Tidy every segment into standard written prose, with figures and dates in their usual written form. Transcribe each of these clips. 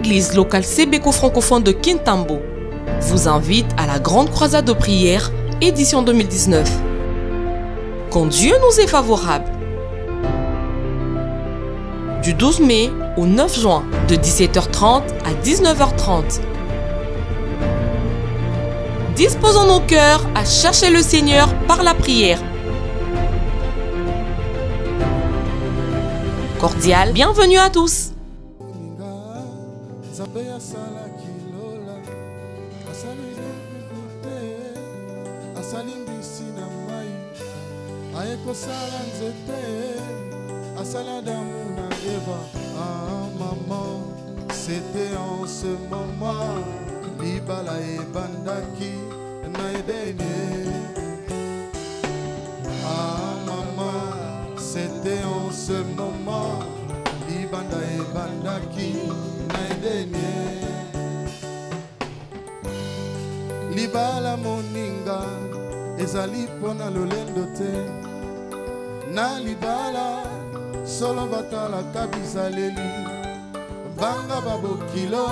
l'église locale Sébéco francophone de Kintambo vous invite à la grande croisade de prière, édition 2019. Quand Dieu nous est favorable. Du 12 mai au 9 juin, de 17h30 à 19h30. Disposons nos cœurs à chercher le Seigneur par la prière. Cordial bienvenue à tous. C'était en ce moment, Libala et Bandaki, Naïdéné. Ah maman, c'était en ce moment, Libanda et Bandaki, Naïdéné. Libala moninga, ezali pona lolendo te. Na libala, solo batala kabizaleli. Banga babo kilo,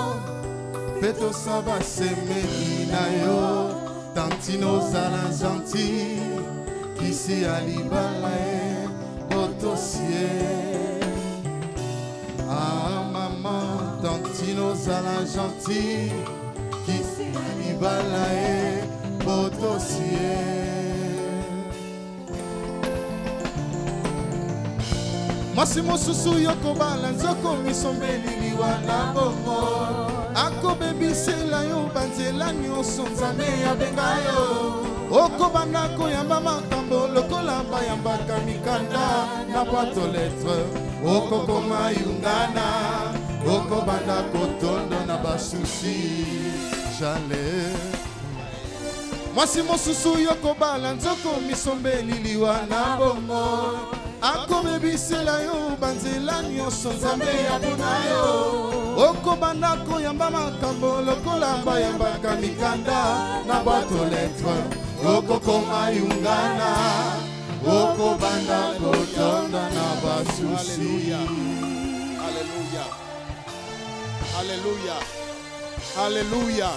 peto saba semeni na yo. Tantino zala gentil, kisi alibala e botosie. Ah maman, tantino zala gentil, kisi alibala e botosie. Masimo susu yoko bala nzoko misombeli liwana bongo. Ako baby sela yo banzela nyonso nzambe ya bengayo. Oko bandako yamba makambo lokola bayambaka mikanda na boîte aux lettres. Oko koma yungana. Oko bandako tondo na basusi. Jale. Masimo susu yoko bala nzoko misombeli liwana bongo. Ako baby sela yo banzela nyonso nzambe ya bunayo. Oko bandako yamba makambo lokola bayambaka mikanda na boîte aux lettres. Oko koma yungana. Oko bandako tonda na basusi. Alléluia. Alléluia. Alléluia.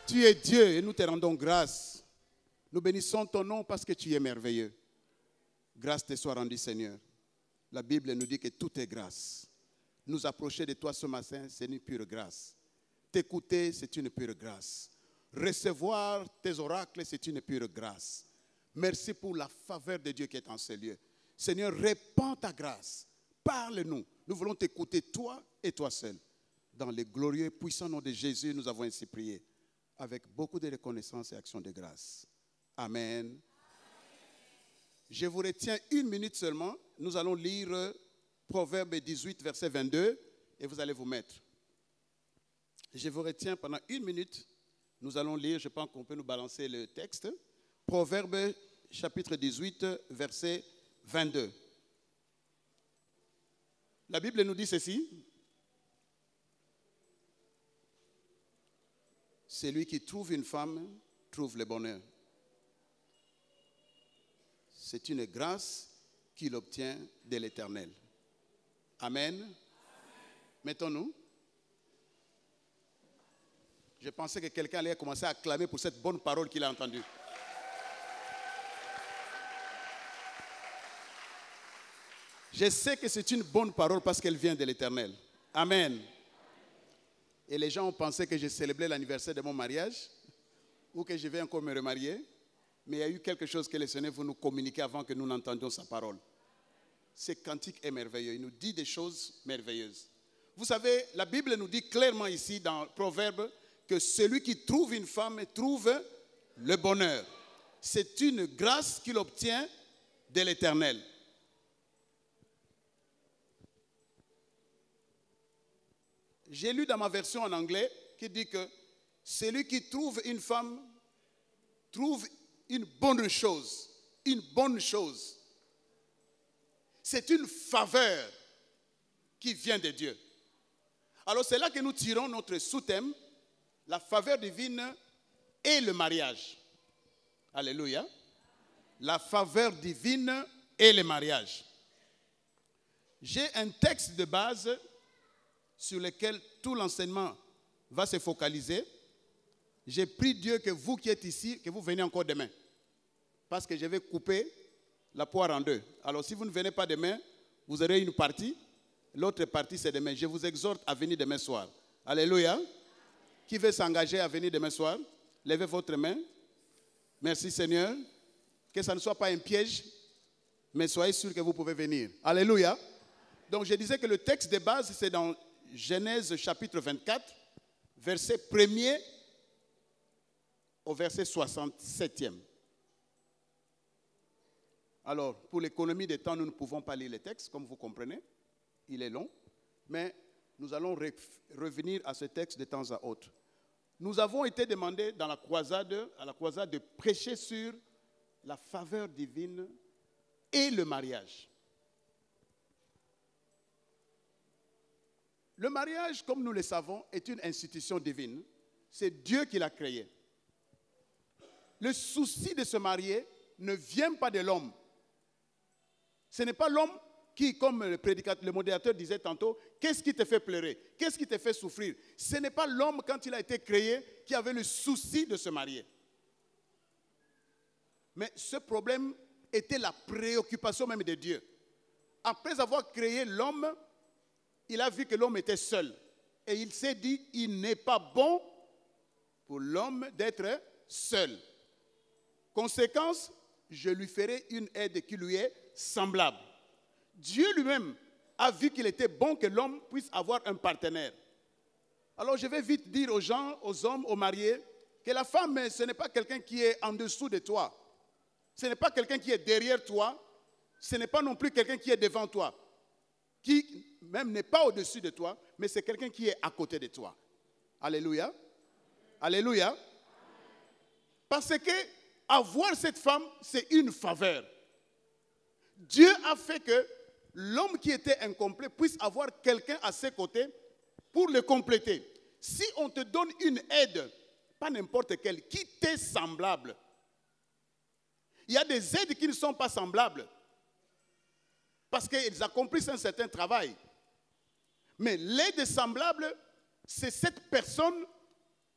Tu es Dieu et nous te rendons grâce. Nous bénissons ton nom parce que tu es merveilleux. Grâce te soit rendue, Seigneur. La Bible nous dit que tout est grâce. Nous approcher de toi ce matin, c'est une pure grâce. T'écouter, c'est une pure grâce. Recevoir tes oracles, c'est une pure grâce. Merci pour la faveur de Dieu qui est en ces lieux. Seigneur, répands ta grâce. Parle-nous. Nous voulons t'écouter, toi et toi seul. Dans le glorieux et puissant nom de Jésus, nous avons ainsi prié. Avec beaucoup de reconnaissance et action de grâce. Amen. Je vous retiens une minute seulement. Nous allons lire Proverbe 18, verset 22, et vous allez vous mettre. Je vous retiens pendant une minute. Nous allons lire, je pense qu'on peut nous balancer le texte. Proverbe chapitre 18, verset 22. La Bible nous dit ceci. Celui qui trouve une femme trouve le bonheur. C'est une grâce qu'il obtient de l'Éternel. Amen. Mettons-nous. Je pensais que quelqu'un allait commencer à acclamer pour cette bonne parole qu'il a entendue. Je sais que c'est une bonne parole parce qu'elle vient de l'Éternel. Amen. Et les gens ont pensé que j'ai célébré l'anniversaire de mon mariage ou que je vais encore me remarier. Mais il y a eu quelque chose que le Seigneur veut nous communiquer avant que nous n'entendions sa parole. Ce cantique est merveilleux. Il nous dit des choses merveilleuses. Vous savez, la Bible nous dit clairement ici dans Proverbe que celui qui trouve une femme trouve le bonheur. C'est une grâce qu'il obtient de l'Éternel. J'ai lu dans ma version en anglais qui dit que celui qui trouve une femme trouve une bonne chose. Une bonne chose. C'est une faveur qui vient de Dieu. Alors c'est là que nous tirons notre sous-thème, la faveur divine et le mariage. Alléluia. La faveur divine et le mariage. j'ai un texte de base sur lequel tout l'enseignement va se focaliser. J'ai prié Dieu que vous qui êtes ici, que vous venez encore demain. Parce que je vais couper la poire en deux. Alors si vous ne venez pas demain, vous aurez une partie. L'autre partie, c'est demain. Je vous exhorte à venir demain soir. Alléluia. Qui veut s'engager à venir demain soir? Levez votre main. Merci Seigneur. Que ça ne soit pas un piège, mais soyez sûr que vous pouvez venir. Alléluia. Donc je disais que le texte de base, c'est dans Genèse chapitre 24, verset 1er au verset 67e. Alors, pour l'économie des temps, nous ne pouvons pas lire les textes, comme vous comprenez. Il est long. Mais nous allons revenir à ce texte de temps à autre. Nous avons été demandés à la croisade de prêcher sur la faveur divine et le mariage. Le mariage, comme nous le savons, est une institution divine. C'est Dieu qui l'a créé. Le souci de se marier ne vient pas de l'homme. Ce n'est pas l'homme qui, comme le modérateur disait tantôt, qu'est-ce qui te fait pleurer? Qu'est-ce qui te fait souffrir? Ce n'est pas l'homme, quand il a été créé, qui avait le souci de se marier. Mais ce problème était la préoccupation même de Dieu. Après avoir créé l'homme, il a vu que l'homme était seul. Et il s'est dit, il n'est pas bon pour l'homme d'être seul. Conséquence, je lui ferai une aide qui lui est semblable. Dieu lui-même a vu qu'il était bon que l'homme puisse avoir un partenaire. Alors je vais vite dire aux gens, aux hommes, aux mariés, que la femme, ce n'est pas quelqu'un qui est en dessous de toi. Ce n'est pas quelqu'un qui est derrière toi. Ce n'est pas non plus quelqu'un qui est devant toi. Qui même n'est pas au-dessus de toi, mais c'est quelqu'un qui est à côté de toi. Alléluia. Alléluia. Parce que avoir cette femme, c'est une faveur. Dieu a fait que l'homme qui était incomplet puisse avoir quelqu'un à ses côtés pour le compléter. Si on te donne une aide, pas n'importe quelle, qui t'est semblable. Il y a des aides qui ne sont pas semblables parce qu'ils accomplissent un certain travail. Mais l'aide semblable, c'est cette personne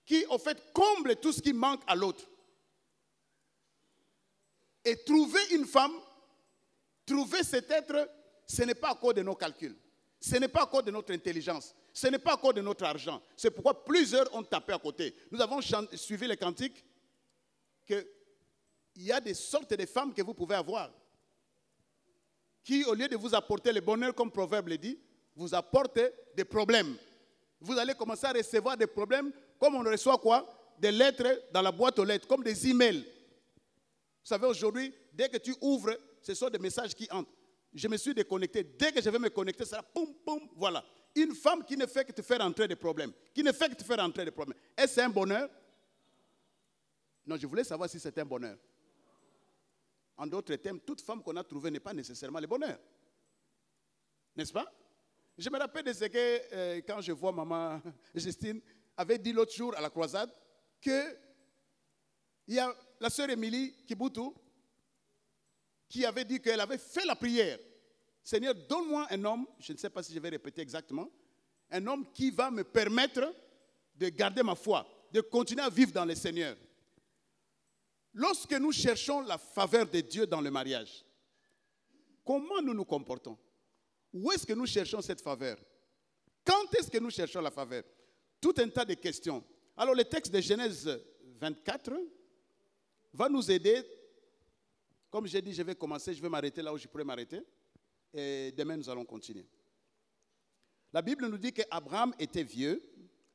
qui, au fait, comble tout ce qui manque à l'autre. Et trouver une femme, trouver cet être, ce n'est pas à cause de nos calculs. Ce n'est pas à cause de notre intelligence. Ce n'est pas à cause de notre argent. C'est pourquoi plusieurs ont tapé à côté. Nous avons suivi les cantiques qu'il y a des sortes de femmes que vous pouvez avoir qui, au lieu de vous apporter le bonheur, comme Proverbe le dit, vous apportent des problèmes. Vous allez commencer à recevoir des problèmes comme on reçoit quoi? Des lettres dans la boîte aux lettres, comme des emails. Vous savez, aujourd'hui, dès que tu ouvres, ce sont des messages qui entrent. Je me suis déconnecté. Dès que je vais me connecter, ça va poum, poum, voilà. Une femme qui ne fait que te faire entrer des problèmes. Qui ne fait que te faire entrer des problèmes. Est-ce que c'est un bonheur? Non, je voulais savoir si c'est un bonheur. En d'autres termes, toute femme qu'on a trouvée n'est pas nécessairement le bonheur. N'est-ce pas? Je me rappelle de ce que, quand je vois maman Justine, avait dit l'autre jour à la croisade, qu'il y a la sœur Émilie Kiboutou, qui avait dit qu'elle avait fait la prière. Seigneur, donne-moi un homme, je ne sais pas si je vais répéter exactement, un homme qui va me permettre de garder ma foi, de continuer à vivre dans le Seigneur. Lorsque nous cherchons la faveur de Dieu dans le mariage, comment nous nous comportons? Où est-ce que nous cherchons cette faveur? Quand est-ce que nous cherchons la faveur? Tout un tas de questions. Alors le texte de Genèse 24 va nous aider. Comme j'ai dit, je vais commencer, je vais m'arrêter là où je pourrais m'arrêter. Et demain, nous allons continuer. La Bible nous dit qu'Abraham était vieux,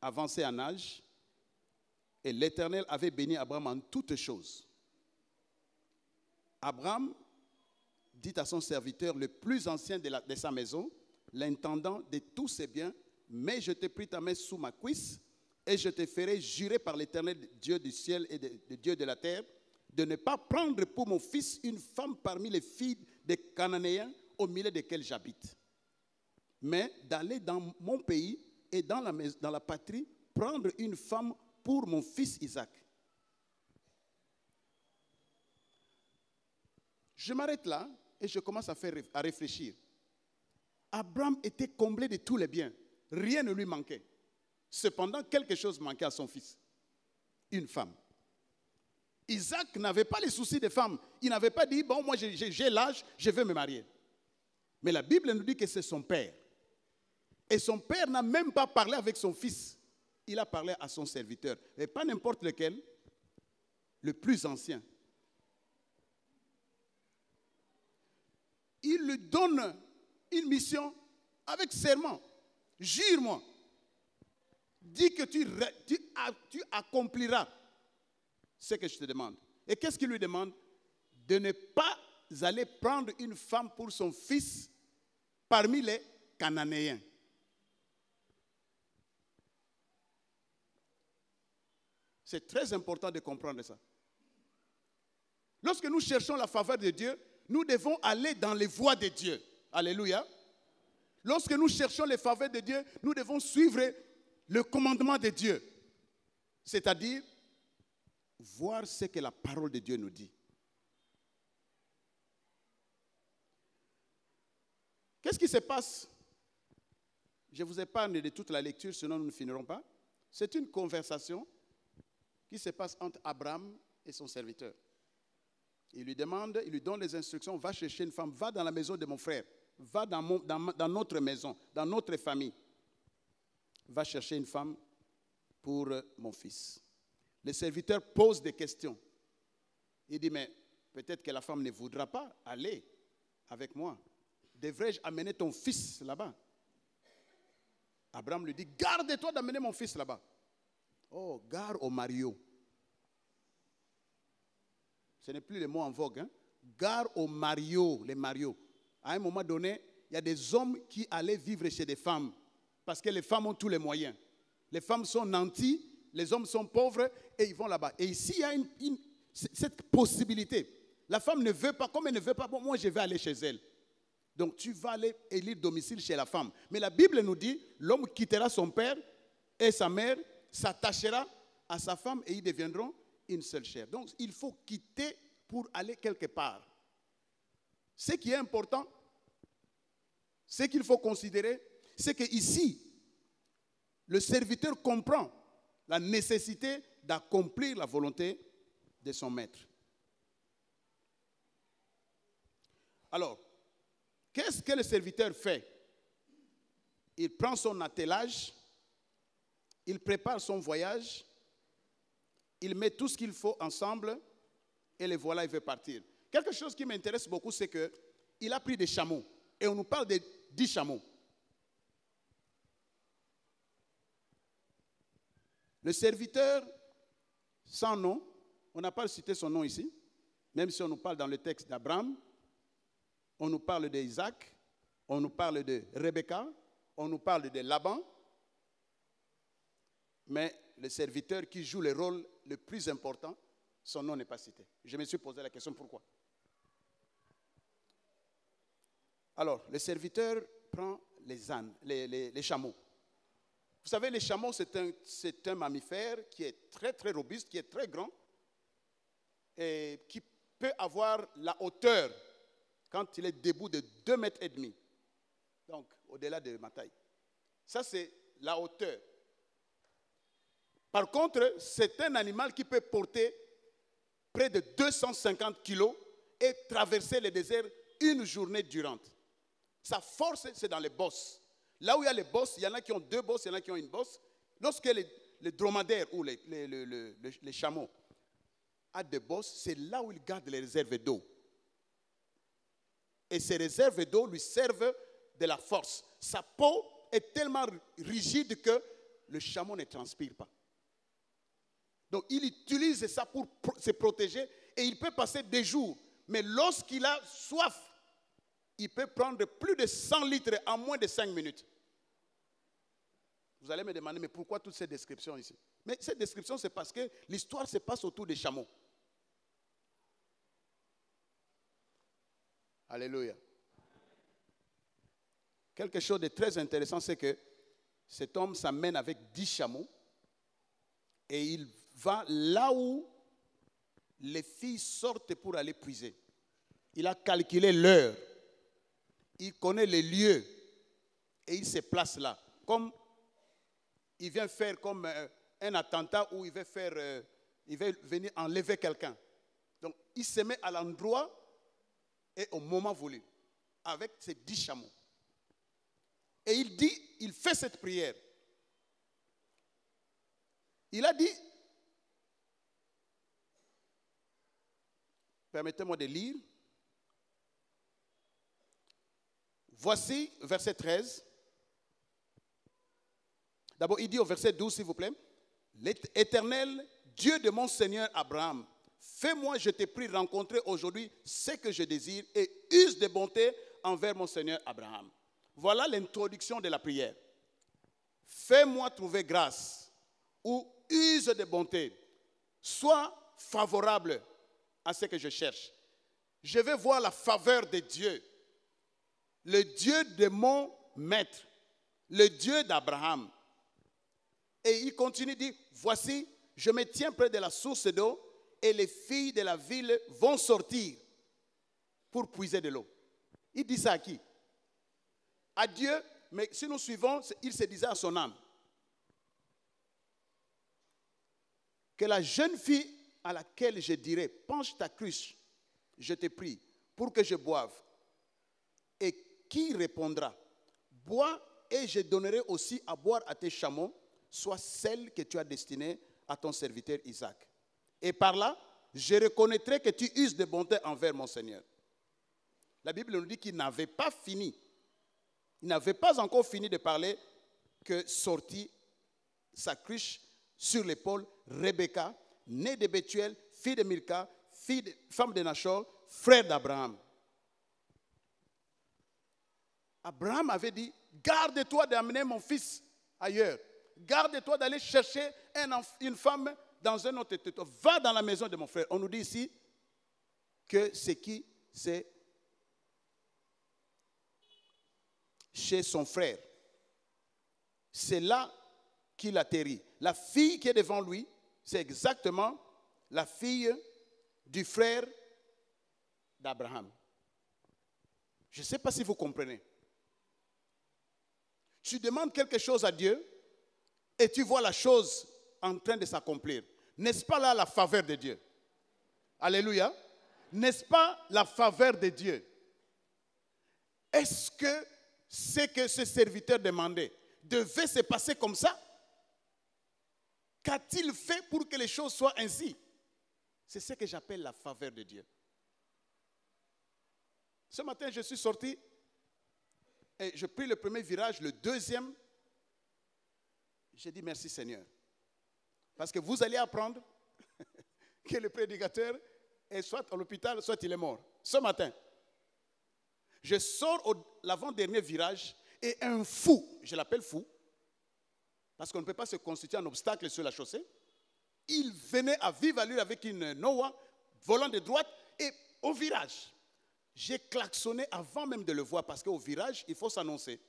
avancé en âge, et l'Éternel avait béni Abraham en toutes choses. Abraham dit à son serviteur, le plus ancien de sa maison, l'intendant de tous ses biens, mais je te prie ta main sous ma cuisse, et je te ferai jurer par l'Éternel, Dieu du ciel et de Dieu de la terre, de ne pas prendre pour mon fils une femme parmi les filles des Cananéens au milieu desquels j'habite, mais d'aller dans mon pays et dans la patrie, prendre une femme pour mon fils Isaac. Je m'arrête là et je commence à réfléchir. Abraham était comblé de tous les biens. Rien ne lui manquait. Cependant, quelque chose manquait à son fils. Une femme. Isaac n'avait pas les soucis des femmes. Il n'avait pas dit, bon, moi j'ai l'âge, je veux me marier. Mais la Bible nous dit que c'est son père. Et son père n'a même pas parlé avec son fils. Il a parlé à son serviteur. Et pas n'importe lequel, le plus ancien. Il lui donne une mission avec serment. Jure-moi. Dis que tu accompliras ce que je te demande. Et qu'est-ce qu'il lui demande? De ne pas aller prendre une femme pour son fils parmi les Cananéens. C'est très important de comprendre ça. Lorsque nous cherchons la faveur de Dieu, nous devons aller dans les voies de Dieu. Alléluia. Lorsque nous cherchons les faveurs de Dieu, nous devons suivre le commandement de Dieu. C'est-à-dire, voir ce que la parole de Dieu nous dit. Qu'est-ce qui se passe? Je vous épargne de toute la lecture, sinon nous ne finirons pas. C'est une conversation qui se passe entre Abraham et son serviteur. Il lui demande, il lui donne les instructions, va chercher une femme, va dans la maison de mon frère, va dans notre maison, dans notre famille. Va chercher une femme pour mon fils. Le serviteur pose des questions. Il dit, mais peut-être que la femme ne voudra pas aller avec moi. Devrais-je amener ton fils là-bas? Abraham lui dit, garde-toi d'amener mon fils là-bas. Oh, gare au Mario. Ce n'est plus le mot en vogue. Hein? Gare au Mario, les Mario. À un moment donné, il y a des hommes qui allaient vivre chez des femmes. Parce que les femmes ont tous les moyens. Les femmes sont nantis, les hommes sont pauvres et ils vont là-bas. Et ici, il y a cette possibilité. La femme ne veut pas, comme elle ne veut pas, bon, moi je vais aller chez elle. Donc tu vas aller élire domicile chez la femme. Mais la Bible nous dit, l'homme quittera son père et sa mère, s'attachera à sa femme et ils deviendront une seule chair. Donc il faut quitter pour aller quelque part. Ce qui est important, ce qu'il faut considérer, c'est qu'ici, le serviteur comprend la nécessité d'accomplir la volonté de son maître. Alors, qu'est-ce que le serviteur fait? Il prend son attelage, il prépare son voyage, il met tout ce qu'il faut ensemble et le voilà, il veut partir. Quelque chose qui m'intéresse beaucoup, c'est qu'il a pris des chameaux. Et on nous parle de 10 chameaux. Le serviteur, sans nom, on n'a pas cité son nom ici, même si on nous parle dans le texte d'Abraham, on nous parle d'Isaac, on nous parle de Rebecca, on nous parle de Laban, mais le serviteur qui joue le rôle le plus important, son nom n'est pas cité. Je me suis posé la question pourquoi. Alors, le serviteur prend les ânes, les chameaux. Vous savez, les chameaux, c'est un mammifère qui est très, très robuste, qui est très grand et qui peut avoir la hauteur, quand il est debout, de 2,5 mètres. Donc, au-delà de ma taille. Ça, c'est la hauteur. Par contre, c'est un animal qui peut porter près de 250 kilos et traverser le désert une journée durante. Sa force, c'est dans les bosses. Là où il y a les bosses, il y en a qui ont 2 bosses, il y en a qui ont une bosse. Lorsque les dromadaires ou les chameaux ont des bosses, c'est là où ils gardent les réserves d'eau. Et ces réserves d'eau lui servent de la force. Sa peau est tellement rigide que le chameau ne transpire pas. Donc il utilise ça pour se protéger et il peut passer des jours. Mais lorsqu'il a soif, il peut prendre plus de 100 litres en moins de 5 minutes. Vous allez me demander, mais pourquoi toutes ces descriptions ici? Mais cette description, c'est parce que l'histoire se passe autour des chameaux. Alléluia. Quelque chose de très intéressant, c'est que cet homme s'amène avec 10 chameaux et il va là où les filles sortent pour aller puiser. Il a calculé l'heure. Il connaît les lieux Et il se place là, comme il vient faire comme un attentat où il va venir enlever quelqu'un. Donc, il se met à l'endroit et au moment voulu, avec ses 10 chameaux. Et il fait cette prière. Il a dit, permettez-moi de lire. Voici, verset 13. D'abord, il dit au verset 12, s'il vous plaît. L'Éternel, Dieu de mon Seigneur Abraham, fais-moi, je te prie, rencontrer aujourd'hui ce que je désire et use de bonté envers mon Seigneur Abraham. Voilà l'introduction de la prière. Fais-moi trouver grâce ou use de bonté. Sois favorable à ce que je cherche. Je veux voir la faveur de Dieu, le Dieu de mon maître, le Dieu d'Abraham. Et il continue, dit, voici, je me tiens près de la source d'eau et les filles de la ville vont sortir pour puiser de l'eau. Il dit ça à qui? À Dieu, mais si nous suivons, il se disait à son âme. Que la jeune fille à laquelle je dirais, penche ta cruche, je te prie, pour que je boive. Et qui répondra, bois et je donnerai aussi à boire à tes chameaux, soit celle que tu as destinée à ton serviteur Isaac. Et par là, je reconnaîtrai que tu uses de bonté envers mon Seigneur. La Bible nous dit qu'il n'avait pas fini. Il n'avait pas encore fini de parler que sortit sa cruche sur l'épaule Rebecca, née de Bethuel, fille de Milka, femme de Nachor, frère d'Abraham. Abraham avait dit, garde-toi d'amener mon fils ailleurs. Garde-toi d'aller chercher une femme dans un autre territoire. Va dans la maison de mon frère. On nous dit ici que c'est qui? C'est chez son frère. C'est là qu'il atterrit. La fille qui est devant lui, c'est exactement la fille du frère d'Abraham. Je ne sais pas si vous comprenez. Tu demandes quelque chose à Dieu et tu vois la chose en train de s'accomplir. N'est-ce pas là la faveur de Dieu? Alléluia. N'est-ce pas la faveur de Dieu? Est-ce que ce que ce serviteur demandait devait se passer comme ça? Qu'a-t-il fait pour que les choses soient ainsi? C'est ce que j'appelle la faveur de Dieu. Ce matin, je suis sorti et je pris le premier virage, le deuxième. J'ai dit merci Seigneur. Parce que vous allez apprendre que le prédicateur est soit à l'hôpital, soit il est mort. Ce matin, je sors au l'avant-dernier virage et un fou, je l'appelle fou, parce qu'on ne peut pas se constituer un obstacle sur la chaussée. Il venait à vive allure avec une Noah, volant de droite, et au virage, j'ai klaxonné avant même de le voir, parce qu'au virage, il faut s'annoncer.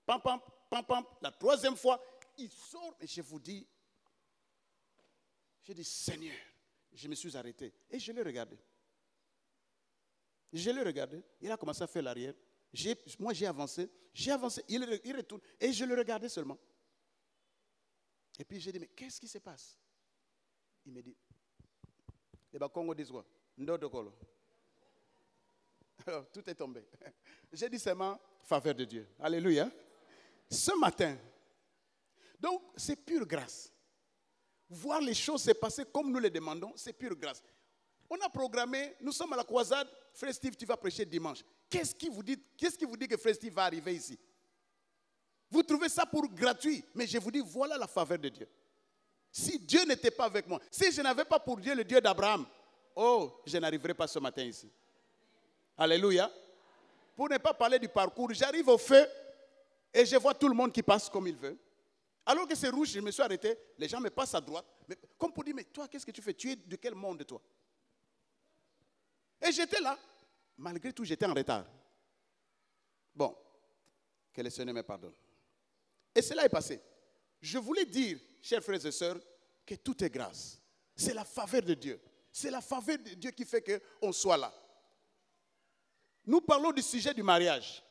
Pam, pam, pam, pam. La troisième fois, il sort, et je vous dis, j'ai dit, Seigneur, je me suis arrêté, et je l'ai regardé. Je l'ai regardé, il a commencé à faire l'arrière. Moi, j'ai avancé, il retourne, et je le regardais seulement. Et puis j'ai dit, mais qu'est-ce qui se passe? Il me dit, eh bien, Congo dit quoi? Tout est tombé. J'ai dit seulement, faveur de Dieu. Alléluia. Ce matin, donc c'est pure grâce. Voir les choses se passer comme nous les demandons, c'est pure grâce. On a programmé, nous sommes à la croisade, Frère Steve, tu vas prêcher dimanche. Qu'est-ce qui vous dit que Frère Steve va arriver ici? Vous trouvez ça pour gratuit, mais je vous dis, voilà la faveur de Dieu. Si Dieu n'était pas avec moi, si je n'avais pas pour Dieu le Dieu d'Abraham, oh, je n'arriverais pas ce matin ici. Alléluia. Pour ne pas parler du parcours, j'arrive au feu et je vois tout le monde qui passe comme il veut. Alors que c'est rouge, je me suis arrêté, les gens me passent à droite. Mais, comme pour dire, mais toi, qu'est-ce que tu fais? Tu es de quel monde, toi? Et j'étais là. Malgré tout, j'étais en retard. Bon, que le Seigneur me pardonne. Et cela est passé. Je voulais dire, chers frères et sœurs, que tout est grâce. C'est la faveur de Dieu. C'est la faveur de Dieu qui fait qu'on soit là. Nous parlons du sujet du mariage.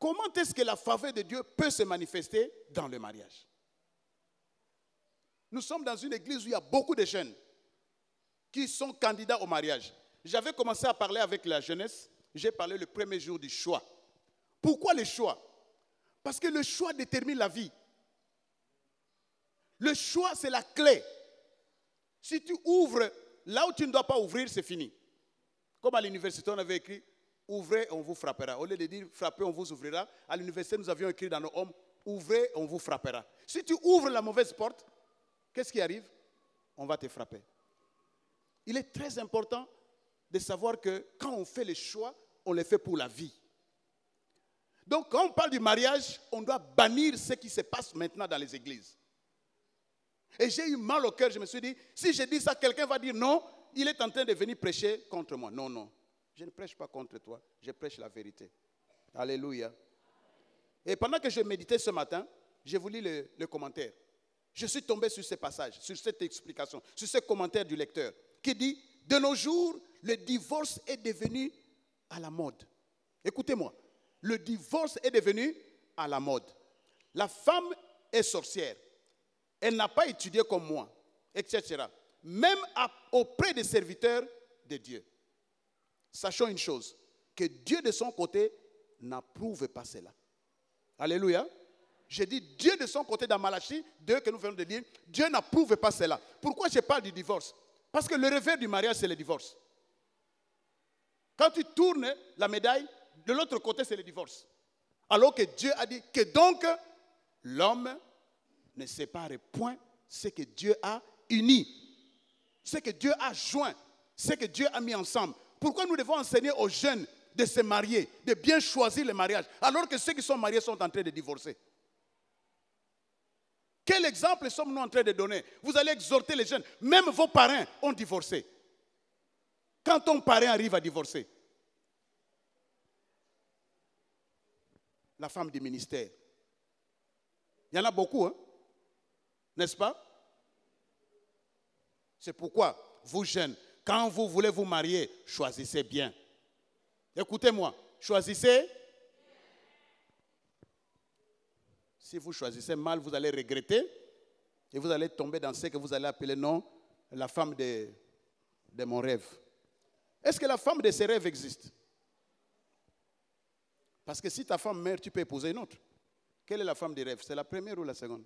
comment est-ce que la faveur de Dieu peut se manifester dans le mariage? Nous sommes dans une église où il y a beaucoup de jeunes qui sont candidats au mariage. J'avais commencé à parler avec la jeunesse. J'ai parlé le premier jour du choix. Pourquoi le choix? Parce que le choix détermine la vie. Le choix, c'est la clé. Si tu ouvres là où tu ne dois pas ouvrir, c'est fini. Comme à l'université, on avait écrit « Ouvrez, on vous frappera ». Au lieu de dire « Frappez, on vous ouvrira », à l'université, nous avions écrit dans nos hommes « Ouvrez, on vous frappera ». Si tu ouvres la mauvaise porte, qu'est-ce qui arrive? On va te frapper. Il est très important de savoir que quand on fait les choix, on les fait pour la vie. Donc, quand on parle du mariage, on doit bannir ce qui se passe maintenant dans les églises. Et j'ai eu mal au cœur, je me suis dit, si je dis ça, quelqu'un va dire non, il est en train de venir prêcher contre moi. Non, non, je ne prêche pas contre toi, je prêche la vérité. Alléluia. Et pendant que je méditais ce matin, j'ai voulu le commentaire. Je suis tombé sur ce passage, sur cette explication, sur ce commentaire du lecteur, qui dit, de nos jours, le divorce est devenu à la mode. Écoutez-moi, le divorce est devenu à la mode. La femme est sorcière. Elle n'a pas étudié comme moi, etc. Même auprès des serviteurs de Dieu. Sachons une chose, que Dieu de son côté n'approuve pas cela. Alléluia. J'ai dit Dieu de son côté dans Malachie 2 que nous venons de lire, Dieu n'approuve pas cela. Pourquoi je parle du divorce? Parce que le revers du mariage, c'est le divorce. Quand tu tournes la médaille, de l'autre côté, c'est le divorce. Alors que Dieu a dit que donc l'homme ne sépare point ce que Dieu a uni, ce que Dieu a joint, ce que Dieu a mis ensemble. Pourquoi nous devons enseigner aux jeunes de se marier, de bien choisir le mariage, alors que ceux qui sont mariés sont en train de divorcer? Quel exemple sommes-nous en train de donner? Vous allez exhorter les jeunes. Même vos parents ont divorcé. Quand ton parent arrive à divorcer, la femme du ministère, il y en a beaucoup, hein? N'est-ce pas? C'est pourquoi, vous jeunes, quand vous voulez vous marier, choisissez bien. Écoutez-moi, choisissez. Si vous choisissez mal, vous allez regretter et vous allez tomber dans ce que vous allez appeler non, la femme de mon rêve. Est-ce que la femme de ses rêves existe? Parce que si ta femme meurt, tu peux épouser une autre. Quelle est la femme des rêves? C'est la première ou la seconde?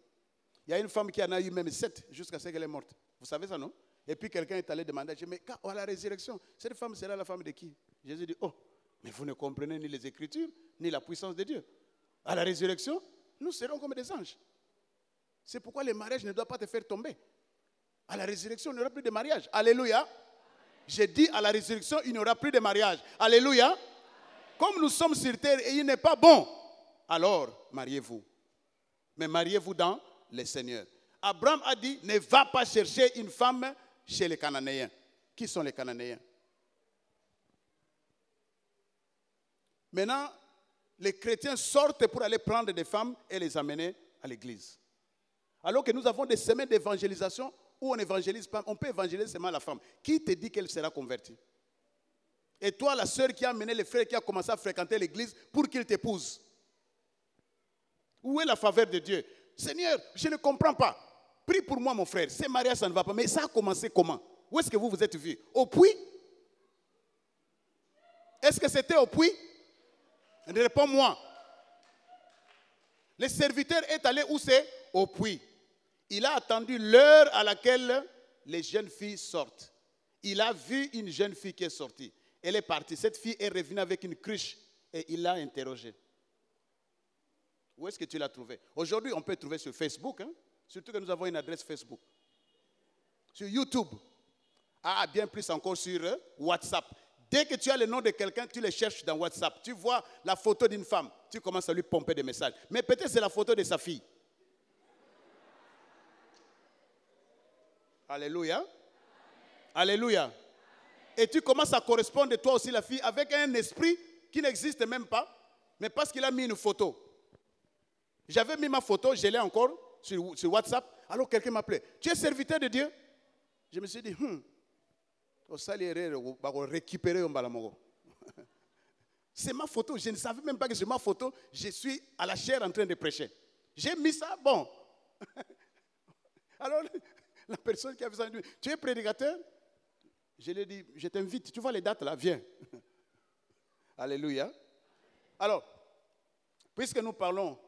Il y a une femme qui en a eu même 7 jusqu'à ce qu'elle est morte. Vous savez ça, non? Et puis quelqu'un est allé demander, mais à la résurrection, cette femme sera la femme de qui? Jésus dit, oh, mais vous ne comprenez ni les Écritures, ni la puissance de Dieu. À la résurrection, nous serons comme des anges. C'est pourquoi le mariage ne doit pas te faire tomber. À la résurrection, il n'y aura plus de mariage. Alléluia. J'ai dit à la résurrection, il n'y aura plus de mariage. Alléluia. Comme nous sommes sur terre et il n'est pas bon, alors mariez-vous. Mais mariez-vous dans le Seigneur. Abraham a dit, ne va pas chercher une femme chez les Cananéens. Qui sont les Cananéens? Maintenant, les chrétiens sortent pour aller prendre des femmes et les amener à l'église. Alors que nous avons des semaines d'évangélisation où on évangélise pas, on peut évangéliser seulement la femme. Qui te dit qu'elle sera convertie? Et toi, la sœur qui a amené le frère qui a commencé à fréquenter l'église pour qu'il t'épouse. Où est la faveur de Dieu? Seigneur, je ne comprends pas. Prie pour moi, mon frère. Ce mariage, ça ne va pas. Mais ça a commencé comment? Où est-ce que vous vous êtes vu? Au puits? Est-ce que c'était au puits? Réponds-moi. Le serviteur est allé où c'est? Au puits. Il a attendu l'heure à laquelle les jeunes filles sortent. Il a vu une jeune fille qui est sortie. Elle est partie. Cette fille est revenue avec une cruche et il l'a interrogée. Où est-ce que tu l'as trouvée? Aujourd'hui, on peut trouver sur Facebook, hein? Surtout que nous avons une adresse Facebook. Sur YouTube. Ah, bien plus encore sur WhatsApp. Dès que tu as le nom de quelqu'un, tu le cherches dans WhatsApp. Tu vois la photo d'une femme, tu commences à lui pomper des messages. Mais peut-être c'est la photo de sa fille. Alléluia. Alléluia. Et tu commences à correspondre, toi aussi la fille, avec un esprit qui n'existe même pas, mais parce qu'il a mis une photo. J'avais mis ma photo, je l'ai encore sur WhatsApp. Alors quelqu'un m'appelait. Tu es serviteur de Dieu? Je me suis dit, C'est ma photo. Je ne savais même pas que c'est ma photo. Je suis à la chaire en train de prêcher. J'ai mis ça, bon. Alors, la personne qui a besoin de lui, tu es prédicateur? Je lui ai dit, je t'invite. Tu vois les dates là, viens. Alléluia. Alors, puisque nous parlons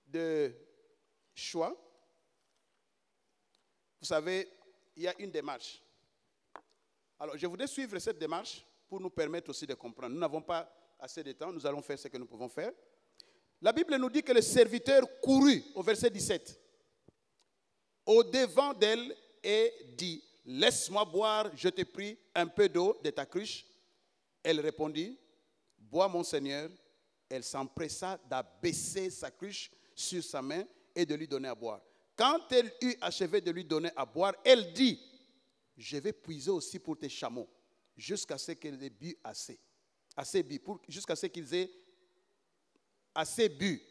de choix, vous savez, il y a une démarche. Alors, je voudrais suivre cette démarche pour nous permettre aussi de comprendre. Nous n'avons pas assez de temps, nous allons faire ce que nous pouvons faire. La Bible nous dit que le serviteur courut, au verset 17, au devant d'elle et dit, « Laisse-moi boire, je te prie, un peu d'eau de ta cruche. » Elle répondit, « Bois, mon Seigneur. » Elle s'empressa d'abaisser sa cruche sur sa main et de lui donner à boire. Quand elle eut achevé de lui donner à boire, elle dit, « Je vais puiser aussi pour tes chameaux, jusqu'à ce qu'ils aient bu assez. » Jusqu'à ce qu'ils aient assez bu.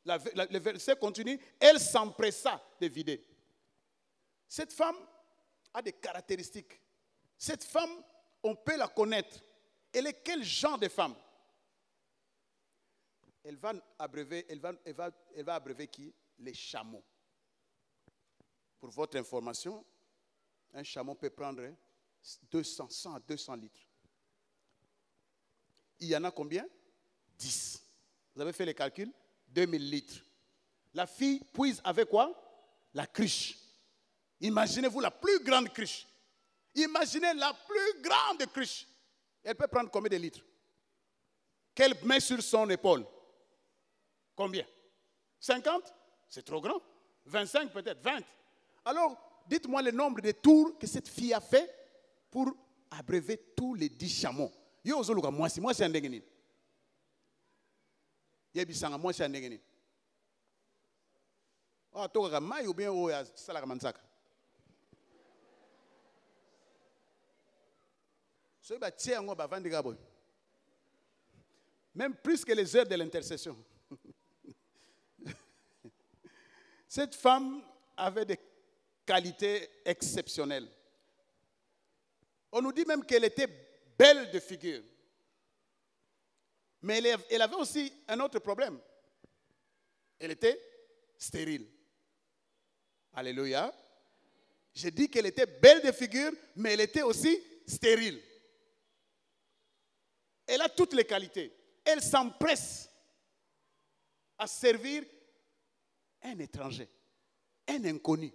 Le verset continue, elle s'empressa de vider. Cette femme a des caractéristiques. Cette femme, on peut la connaître. Elle est quel genre de femme? Elle va abreuver qui? Les chameaux. Pour votre information, un chameau peut prendre 100 à 200 litres. Il y en a combien? 10. Vous avez fait les calculs? 2000 litres. La fille puise avec quoi? La cruche. Imaginez-vous la plus grande cruche. Imaginez la plus grande cruche. Elle peut prendre combien de litres? Qu'elle met sur son épaule? Combien? 50? C'est trop grand. 25 peut-être, 20. Alors, dites-moi le nombre de tours que cette fille a fait pour abreuver tous les 10 chameaux. Yo ozoluka mwasi, mwasi andenge nini? Yebisanga mwasi andenge nini? Ah, toka mai ou bien oya salaka manzaka. So ba tie ngo ba vandi gabo. Même plus que les heures de l'intercession. Cette femme avait des qualités exceptionnelles. On nous dit même qu'elle était belle de figure. Mais elle avait aussi un autre problème. Elle était stérile. Alléluia. J'ai dit qu'elle était belle de figure, mais elle était aussi stérile. Elle a toutes les qualités. Elle s'empresse à servir un étranger, un inconnu.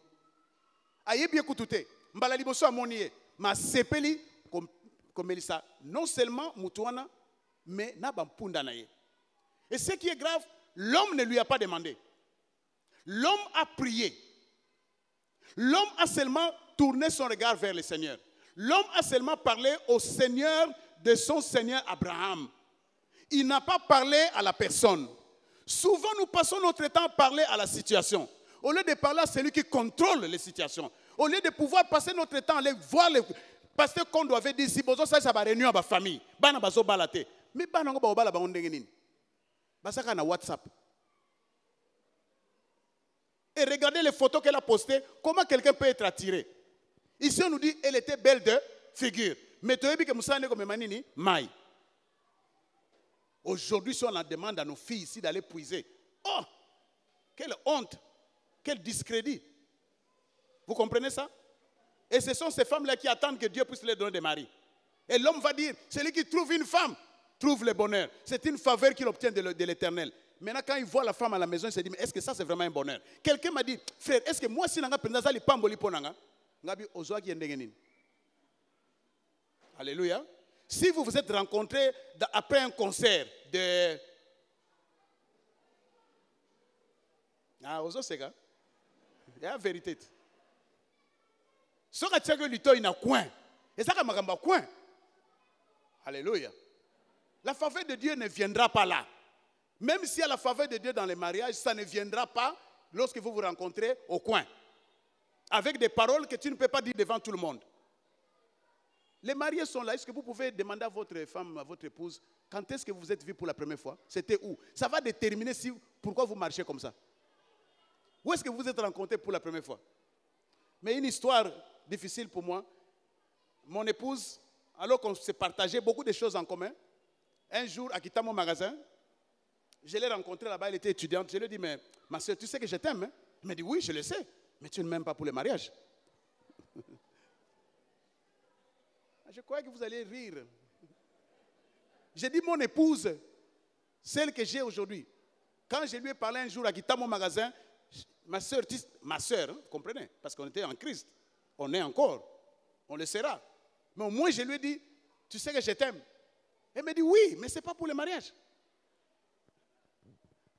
Ayebi ekutute, mbala liboso amoniye, ma sepeli comme Elisa, non seulement mutuana, mais na bampunda na ye. Et ce qui est grave, l'homme ne lui a pas demandé. L'homme a prié. L'homme a seulement tourné son regard vers le Seigneur. L'homme a seulement parlé au Seigneur de son Seigneur Abraham. Il n'a pas parlé à la personne. Souvent, nous passons notre temps à parler à la situation. Au lieu de parler à celui qui contrôle les situations. Au lieu de pouvoir passer notre temps à aller voir les... Parce que qu'on doit dire, si besoin ça va réunir ma famille. Bana baso balate. Mais bana ngo ba ba ondenge nini. Basaka na WhatsApp. Et regardez les photos qu'elle a postées. Comment quelqu'un peut être attiré? Ici, on nous dit qu'elle était belle de figure. Mais tu as vu que Moussa n'est comme Manini, maï. Aujourd'hui, si on en demande à nos filles ici d'aller puiser, oh, quelle honte, quel discrédit. Vous comprenez ça? Et ce sont ces femmes-là qui attendent que Dieu puisse les donner des maris. Et l'homme va dire, celui qui trouve une femme, trouve le bonheur. C'est une faveur qu'il obtient de l'Éternel. Maintenant, quand il voit la femme à la maison, il se dit, mais est-ce que ça c'est vraiment un bonheur? Quelqu'un m'a dit, frère, est-ce que moi si je suis pamboli ponanga, ngabi ozwa ki ndengenini. Alléluia. Si vous vous êtes rencontrés après un concert de... Ah, ozo sega. Il y a la vérité. Ce que tu as que l'ito il a coin. Et ça comme un coin. Alléluia. La faveur de Dieu ne viendra pas là. Même s'il y a la faveur de Dieu dans les mariages, ça ne viendra pas lorsque vous vous rencontrez au coin. Avec des paroles que tu ne peux pas dire devant tout le monde. Les mariés sont là. Est-ce que vous pouvez demander à votre femme, à votre épouse, quand est-ce que vous vous êtes vus pour la première fois? C'était où? Ça va déterminer pourquoi vous marchez comme ça. Où est-ce que vous vous êtes rencontrés pour la première fois? Mais une histoire difficile pour moi. Mon épouse, alors qu'on s'est partagé beaucoup de choses en commun, Un jour, à quittant mon magasin, je l'ai rencontrée là-bas, elle était étudiante. Je lui ai dit, mais ma soeur, tu sais que je t'aime, hein? Elle m'a dit, oui, je le sais, mais tu ne m'aimes pas pour le mariage. Je croyais que vous allez rire. J'ai dit, mon épouse, celle que j'ai aujourd'hui, quand je lui ai parlé un jour à quittant mon magasin, ma soeur, hein, vous comprenez, parce qu'on était en Christ, on est encore, on le sera. Mais au moins, je lui ai dit, tu sais que je t'aime. Elle me dit, oui, mais ce n'est pas pour le mariage.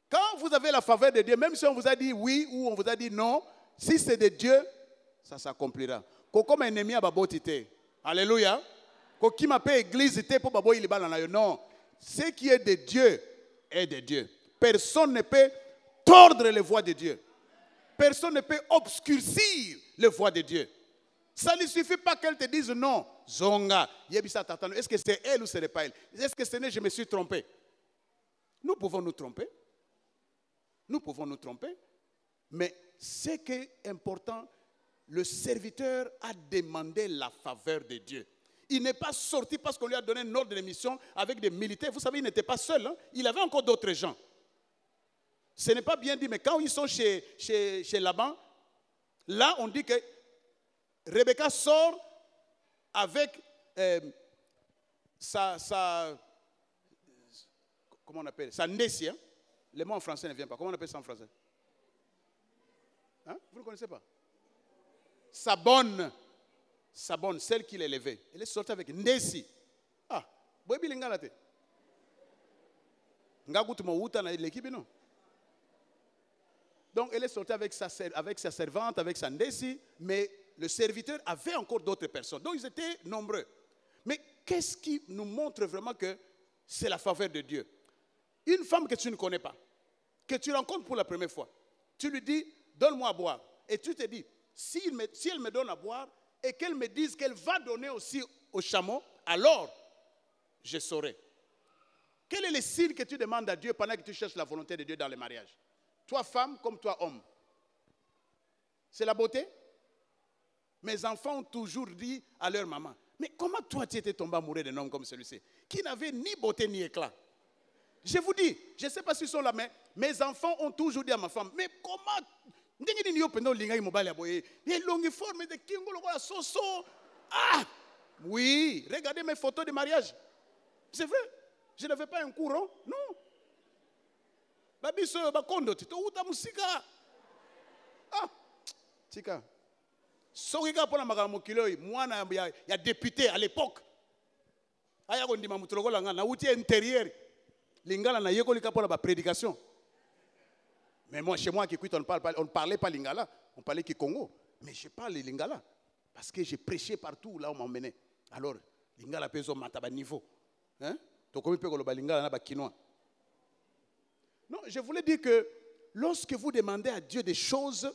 Quand vous avez la faveur de Dieu, même si on vous a dit oui ou on vous a dit non, si c'est de Dieu, ça s'accomplira. Comme un ennemi à babotité. Alléluia. Qui m'appelle église pour babo il est non. Ce qui est de Dieu est de Dieu. Personne ne peut tordre les voies de Dieu. Personne ne peut obscurcir les voies de Dieu. Ça ne suffit pas qu'elle te dise non. Zonga. Est-ce que c'est elle ou ce n'est pas elle? Est-ce que ce n'est je me suis trompé? Nous pouvons nous tromper. Nous pouvons nous tromper. Mais ce qui est important, le serviteur a demandé la faveur de Dieu. Il n'est pas sorti parce qu'on lui a donné un ordre de mission avec des militaires. Vous savez, il n'était pas seul. Hein? Il avait encore d'autres gens. Ce n'est pas bien dit, mais quand ils sont chez Laban, là, on dit que Rebecca sort avec comment on appelle, sa nessie. Hein? Le mot en français ne vient pas. Comment on appelle ça en français? Hein? Vous ne connaissez pas? Sa bonne, celle qu'il a élevée. Elle est sortie avec Nessie. Ah, boy bilingala te. Ngagutu mo uta na l'équipe non. Donc elle est sortie avec sa servante, avec sa Nessie, mais le serviteur avait encore d'autres personnes. Donc ils étaient nombreux. Mais qu'est-ce qui nous montre vraiment que c'est la faveur de Dieu? Une femme que tu ne connais pas, que tu rencontres pour la première fois, tu lui dis, donne-moi à boire. Et tu te dis, si elle me donne à boire et qu'elle me dise qu'elle va donner aussi au chameau, alors je saurai. Quel est le signe que tu demandes à Dieu pendant que tu cherches la volonté de Dieu dans le mariage? Toi femme comme toi homme. C'est la beauté? Mes enfants ont toujours dit à leur maman, mais comment toi tu étais tombé amoureux d'un homme comme celui-ci, qui n'avait ni beauté ni éclat? Je vous dis, je ne sais pas s'ils sont là, mais mes enfants ont toujours dit à ma femme, mais comment... Ah, oui, regardez mes photos de mariage. C'est vrai, je n'avais pas un courant, non. Ah, tika. Sokiga pour la magamokilo, moi il y a député à l'époque. Aya ko ndima mutologo langa na outil intérieur. Lingala na yeko lika pour la prédication. Mais moi, chez moi, qui écoute, on ne parlait pas lingala, on parlait Kikongo. Mais je parle lingala parce que j'ai prêché partout là où on m'emmenait. Alors, lingala peso mataba niveau. Hein? Donc, comment peut-on le lingala na ba quinoa? Non, je voulais dire que lorsque vous demandez à Dieu des choses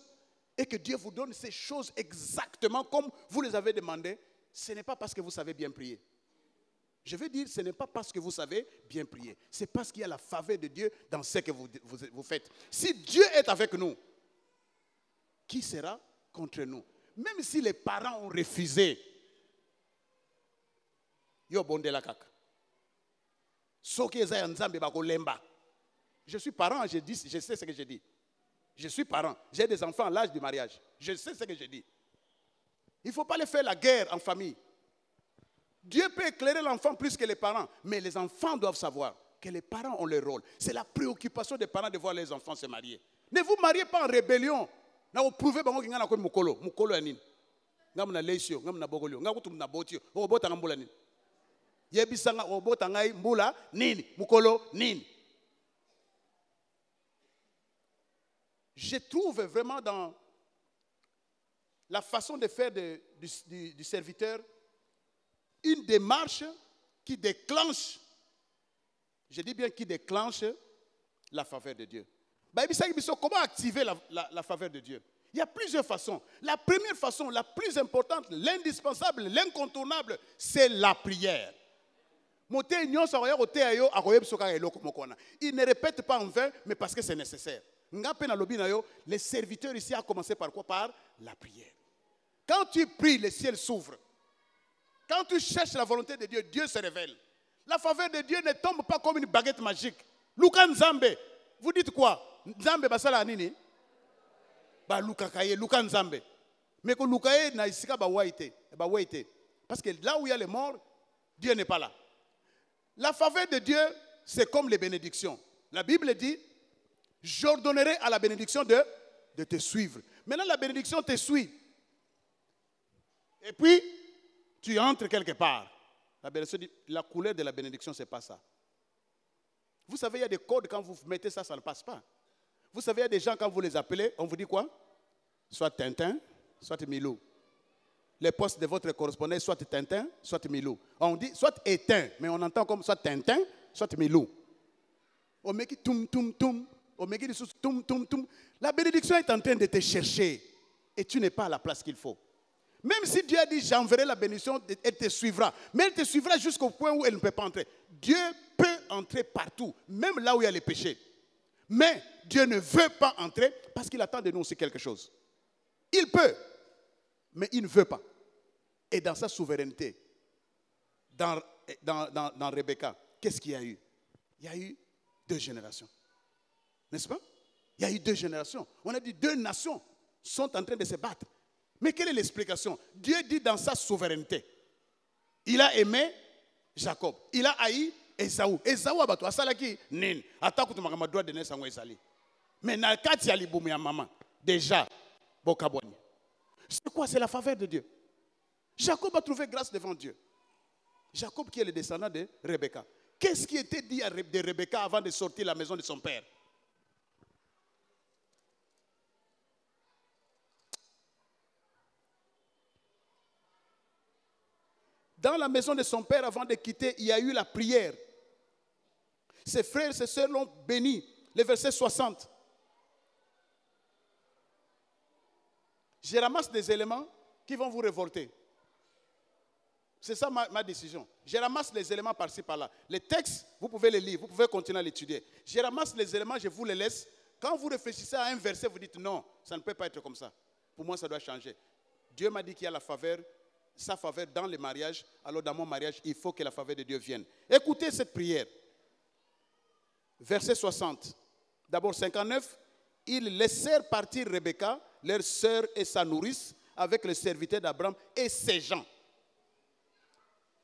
et que Dieu vous donne ces choses exactement comme vous les avez demandées, ce n'est pas parce que vous savez bien prier. Je veux dire, ce n'est pas parce que vous savez bien prier. C'est parce qu'il y a la faveur de Dieu dans ce que vous faites. Si Dieu est avec nous, qui sera contre nous? Même si les parents ont refusé, yo bonde la kaka. Je suis parent, je sais ce que je dis. Je suis parent, j'ai des enfants à l'âge du mariage. Je sais ce que je dis. Il ne faut pas les faire la guerre en famille. Dieu peut éclairer l'enfant plus que les parents, mais les enfants doivent savoir que les parents ont leur rôle. C'est la préoccupation des parents de voir les enfants se marier. Ne vous mariez pas en rébellion. Vous prouvez que vous avez mukolo. Mukolo anin. Ngamna leisio, ngamna bogolio, ngakutumna botio. Obota ngambula nini. Yebisanga obota ngai mbula nini, mukolo nini. Je trouve vraiment dans la façon de faire du serviteur une démarche qui déclenche, je dis bien qui déclenche la faveur de Dieu. Comment activer la faveur de Dieu? Il y a plusieurs façons. La première façon, la plus importante, l'indispensable, l'incontournable, c'est la prière. Il ne répète pas en vain, mais parce que c'est nécessaire. Les serviteurs ici ont commencé par quoi? Par la prière. Quand tu pries, le ciel s'ouvre. Quand tu cherches la volonté de Dieu, Dieu se révèle. La faveur de Dieu ne tombe pas comme une baguette magique. Luka Nzambe. Vous dites quoi? Nzambe basala nini? Ba Luka Kaye, Luka Nzambe. Mais que Luka Kaye na isika ba waite. Parce que là où il y a les morts, Dieu n'est pas là. La faveur de Dieu, c'est comme les bénédictions. La Bible dit, j'ordonnerai à la bénédiction de te suivre. Maintenant, la bénédiction te suit. Et puis, tu entres quelque part. La couleur de la bénédiction, ce n'est pas ça. Vous savez, il y a des codes, quand vous mettez ça, ça ne passe pas. Vous savez, il y a des gens, quand vous les appelez, on vous dit quoi? Soit Tintin, soit Milou. Les postes de votre correspondant, soit Tintin, soit Milou. On dit soit éteint, mais on entend comme soit Tintin, soit Milou. On met qui toum, toum, toum. On met qui toum, toum, toum. La bénédiction est en train de te chercher et tu n'es pas à la place qu'il faut. Même si Dieu a dit j'enverrai la bénédiction, elle te suivra. Mais elle te suivra jusqu'au point où elle ne peut pas entrer. Dieu peut entrer partout, même là où il y a les péchés. Mais Dieu ne veut pas entrer parce qu'il attend de nous aussi quelque chose. Il peut, mais il ne veut pas. Et dans sa souveraineté, dans Rebecca, qu'est-ce qu'il y a eu? Il y a eu 2 générations. N'est-ce pas? Il y a eu 2 générations. On a dit 2 nations sont en train de se battre. Mais quelle est l'explication? Dieu dit dans sa souveraineté. Il a aimé Jacob. Il a haï Esaü. Esaü a battu. Asalaki nin. Attaque tu m'as droit de naître sans Esali. Mais na kati ali boumi ya maman. Déjà, bokaboni. C'est quoi? C'est la faveur de Dieu. Jacob a trouvé grâce devant Dieu. Jacob qui est le descendant de Rebecca. Qu'est-ce qui était dit de Rebecca avant de sortir de la maison de son père? Dans la maison de son père, avant de quitter, il y a eu la prière. Ses frères et ses sœurs l'ont béni. Le verset 60. Je ramasse des éléments qui vont vous révolter. C'est ça ma décision. Je ramasse les éléments par-ci, par-là. Les textes, vous pouvez les lire, vous pouvez continuer à l'étudier. Je ramasse les éléments, je vous les laisse. Quand vous réfléchissez à un verset, vous dites non, ça ne peut pas être comme ça. Pour moi, ça doit changer. Dieu m'a dit qu'il y a la faveur, sa faveur dans le mariage. Alors dans mon mariage, il faut que la faveur de Dieu vienne. Écoutez cette prière. Verset 60. D'abord 59. Ils laissèrent partir Rebecca, leur sœur et sa nourrice, avec le serviteur d'Abraham et ses gens.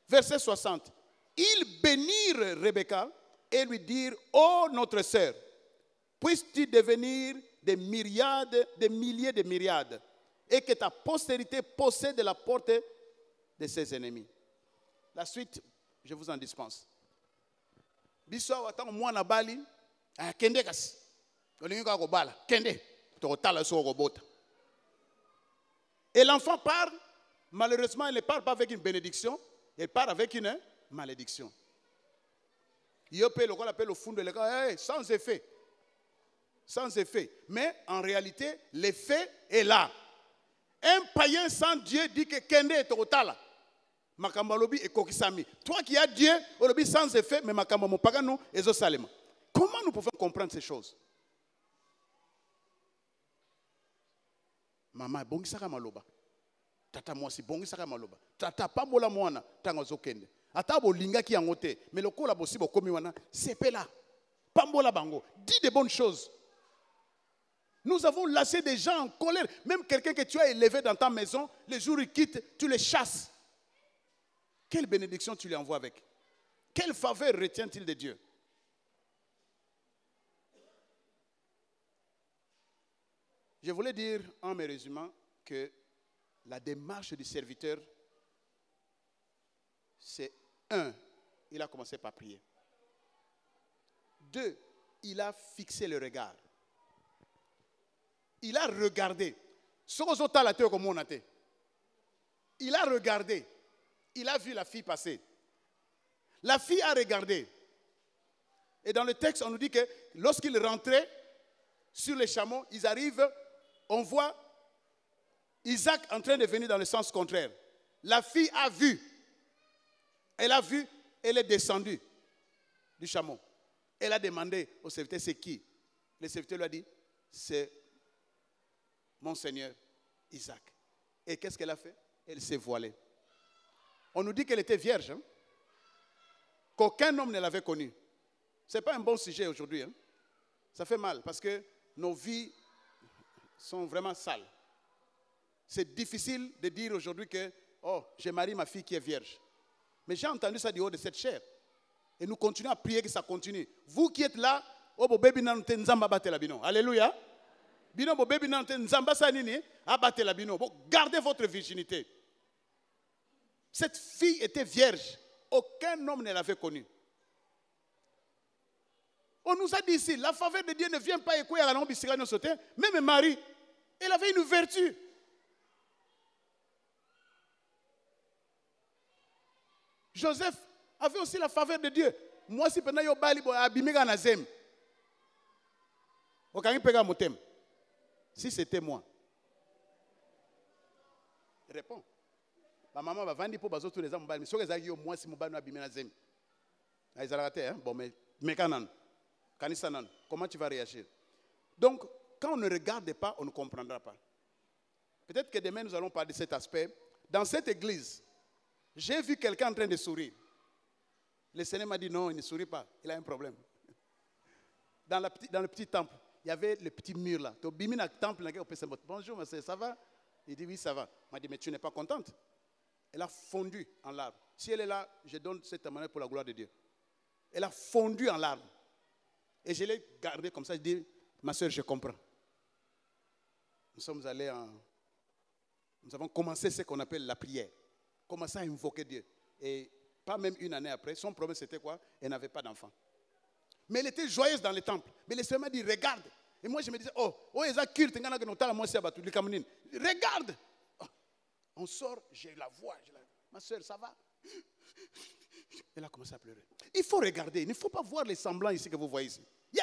Verset 60. Ils bénirent Rebecca et lui dirent, ô notre sœur, puisses-tu devenir des myriades, des milliers de myriades, et que ta postérité possède la porte de ses ennemis. La suite, je vous en dispense. Biso watang mwana bali, kende kasi. Olingi ka ko bala, kende. To tala so ko bota. Et l'enfant part, malheureusement, il ne part pas avec une bénédiction, il part avec une malédiction. Il peut le appelle au fond de l'école, sans effet. Sans effet. Mais en réalité, l'effet est là. Un païen sans Dieu dit que kende est totala. Makambalobi et kokisami. Toi qui as Dieu, olobi sans effet, mais makambamo pagano et zosalema. Comment nous pouvons comprendre ces choses? Maman, bongi saka maloba. Tata mwasi bongi saka maloba. Tata pambola mwana tango zokende. Ata bolinga ki yangote, mais le kola bosi bokomi wana, c'est là. Pambola bango. Dis des bonnes choses. Nous avons lâché des gens en colère. Même quelqu'un que tu as élevé dans ta maison, les jours où il quitte, tu les chasses. Quelle bénédiction tu lui envoies avec? Quelle faveur retient-il de Dieu? Je voulais dire en me résumant que la démarche du serviteur, c'est 1, il a commencé par prier. 2, il a fixé le regard. Il a regardé. Il a regardé. Il a vu la fille passer. La fille a regardé. Et dans le texte, on nous dit que lorsqu'ils rentraient sur les chameaux, ils arrivent, on voit Isaac en train de venir dans le sens contraire. La fille a vu. Elle a vu, elle est descendue du chameau. Elle a demandé au serviteur, c'est qui? Le serviteur lui a dit, c'est mon Seigneur Isaac. Et qu'est-ce qu'elle a fait? Elle s'est voilée. On nous dit qu'elle était vierge. Hein? qu'aucun homme ne l'avait connu. Ce n'est pas un bon sujet aujourd'hui. Hein. Ça fait mal parce que nos vies sont vraiment sales. C'est difficile de dire aujourd'hui que oh, j'ai marié ma fille qui est vierge. Mais j'ai entendu ça du haut de cette chair. Et nous continuons à prier que ça continue. Vous qui êtes là, oh, bo baby nante nzamba batela bino. Alléluia. Bino bo baby nante nzamba sanini, abatela bino. Gardez votre virginité. Cette fille était vierge. Aucun homme ne l'avait connue. On nous a dit ici, la faveur de Dieu ne vient pas écouter à la langue sauter. Même Marie, elle avait une vertu. Joseph avait aussi la faveur de Dieu. Moi, si pendant yo bali bo abimega na zem. Okangi pega motem. Si c'était moi. Réponds. Ma maman va vendre pour bazo tous les ans mbali. Mais si ezaki yo moi si mobali no abimena zem. Na izalaka hein. Bon mais kanan. Kanisanan. Comment tu vas réagir? Donc, quand on ne regarde pas, on ne comprendra pas. Peut-être que demain nous allons parler de cet aspect. Dans cette église, j'ai vu quelqu'un en train de sourire. Le Seigneur m'a dit non, il ne sourit pas. Il a un problème. Dans le petit temple, il y avait le petit mur là. Bonjour, monsieur, ça va? Il dit oui, ça va. Il m'a dit mais tu n'es pas contente? Elle a fondu en larmes. Si elle est là, je donne cette témoignage pour la gloire de Dieu. Elle a fondu en larmes. Et je l'ai gardé comme ça. Je dis, ma soeur, je comprends. Nous avons commencé ce qu'on appelle la prière. Commencé à invoquer Dieu. Et pas même une année après, son problème c'était quoi? Elle n'avait pas d'enfant. Mais elle était joyeuse dans le temple. Mais le Seigneur m'a dit, regarde. Et moi je me disais, regarde. On sort, j'ai la voix. Ma soeur, ça va? Elle a commencé à pleurer. Il faut regarder. Il ne faut pas voir les semblants ici que vous voyez ici. Il y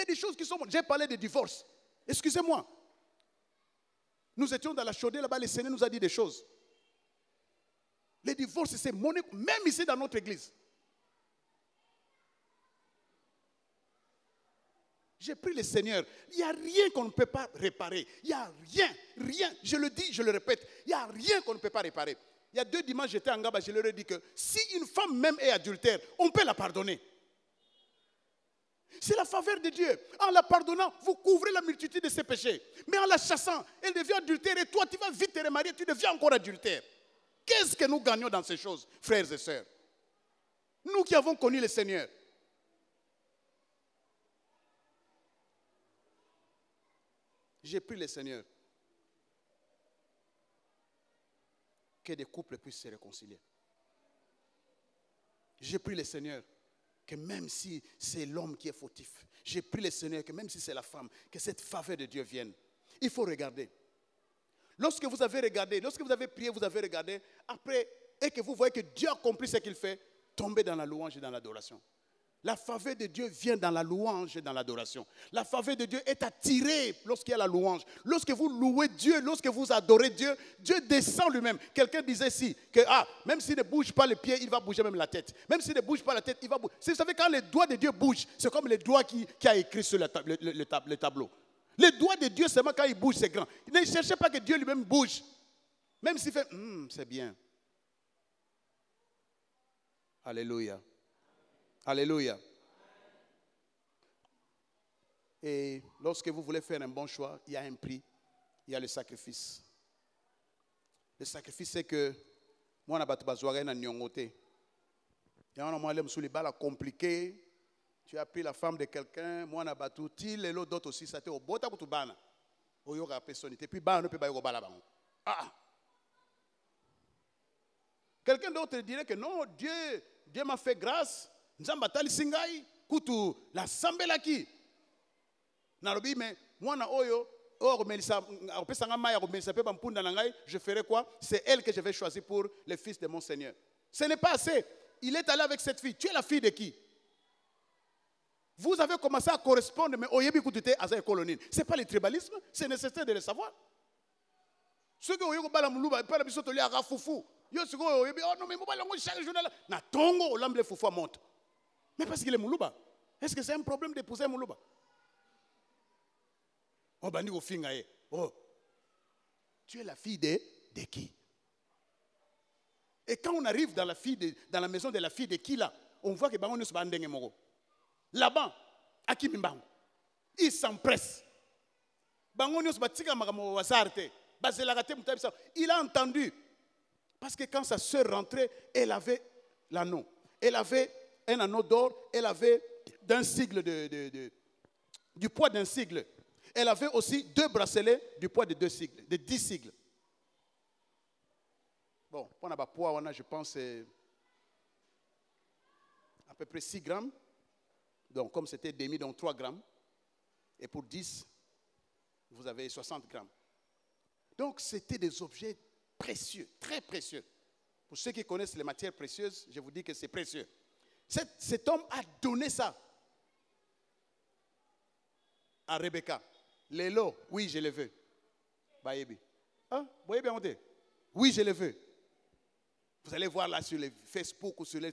a des choses qui sont... J'ai parlé de divorce. Excusez-moi. Nous étions dans la chaudière là-bas. Le Seigneur nous a dit des choses. Les divorces, c'est monnaie, même ici dans notre église. J'ai pris le Seigneur. Il n'y a rien qu'on ne peut pas réparer. Il n'y a rien. Je le dis, je le répète. Il n'y a rien qu'on ne peut pas réparer. Il y a 2 dimanches, j'étais en Gaba, je leur ai dit que si une femme même est adultère, on peut la pardonner. C'est la faveur de Dieu. En la pardonnant, vous couvrez la multitude de ses péchés. Mais en la chassant, elle devient adultère et toi, tu vas vite te remarier, tu deviens encore adultère. Qu'est-ce que nous gagnons dans ces choses, frères et sœurs? Nous qui avons connu le Seigneur. J'ai pris le Seigneur. Que des couples puissent se réconcilier. J'ai pris le Seigneur, que même si c'est l'homme qui est fautif, j'ai pris le Seigneur, que même si c'est la femme, que cette faveur de Dieu vienne. Il faut regarder. Lorsque vous avez regardé, lorsque vous avez prié, vous avez regardé, après, et que vous voyez que Dieu a accompli ce qu'il fait, tombez dans la louange et dans l'adoration. La faveur de Dieu vient dans la louange et dans l'adoration. La faveur de Dieu est attirée lorsqu'il y a la louange. Lorsque vous louez Dieu, lorsque vous adorez Dieu, Dieu descend lui-même. Quelqu'un disait ici que même s'il ne bouge pas les pieds, il va bouger même la tête. Même s'il ne bouge pas la tête, il va bouger. Vous savez, quand les doigts de Dieu bougent, c'est comme les doigts qui a écrit sur le tableau. Les doigts de Dieu, seulement quand il bouge, c'est grand. Ne cherchez pas que Dieu lui-même bouge. Même s'il fait, c'est bien. Alléluia. Alléluia. Et lorsque vous voulez faire un bon choix, il y a un prix, il y a le sacrifice. Le sacrifice, c'est que moi, je suis compliqué. Tu as pris la femme de quelqu'un, moi, je suis et l'autre d'autres aussi, ça au bota kutubana. Au yoga personnalité, puis bah, on peut pas yoga bala. Quelqu'un d'autre dirait que non, Dieu m'a fait grâce. Nzambatali singai kutu la sambela ki narobi mais moi na oyo je ferai quoi? C'est elle que je vais choisir pour le fils de mon Seigneur. Ce n'est pas assez. Il est allé avec cette fille. Tu es la fille de qui? Vous avez commencé à correspondre, mais oyebi kutute aza colonine. C'est pas le tribalisme, c'est nécessaire de le savoir. Ceux qui ont bala muluba pas la bisoto li aga fufu. Yo siko oyebi oh non mais mo bala ngo chaque jour na tongo olamble fufu monte. Mais parce qu'il est Moulouba. Est-ce que c'est un problème d'épouser Moulouba? Oh, bandi au fingaye. Oh, tu es la fille de qui? Et quand on arrive dans la maison de la fille de qui là? on voit que bango nyonso ba ndenge moko. Laban akimi mbango. Il s'empresse. Bango nyonso batika makambo wasarte. Bazelakate mutabisa. Il a entendu. Parce que quand sa sœur rentrait, elle avait l'anneau. Elle avait un anneau d'or, elle avait d'un sigle du poids d'un sigle. Elle avait aussi 2 bracelets du poids de 2 sigles, de 10 sigles. Bon, on a poids, je pense, à peu près 6 grammes. Donc, comme c'était demi, donc 3 grammes. Et pour 10, vous avez 60 grammes. Donc, c'était des objets précieux, très précieux. Pour ceux qui connaissent les matières précieuses, je vous dis que c'est précieux. Cet homme a donné ça à Rebecca. Lélo, oui, je le veux. Bayebi. Hein? Vous voyez bien, oui, je le veux. Vous allez voir là sur les Facebook ou sur les...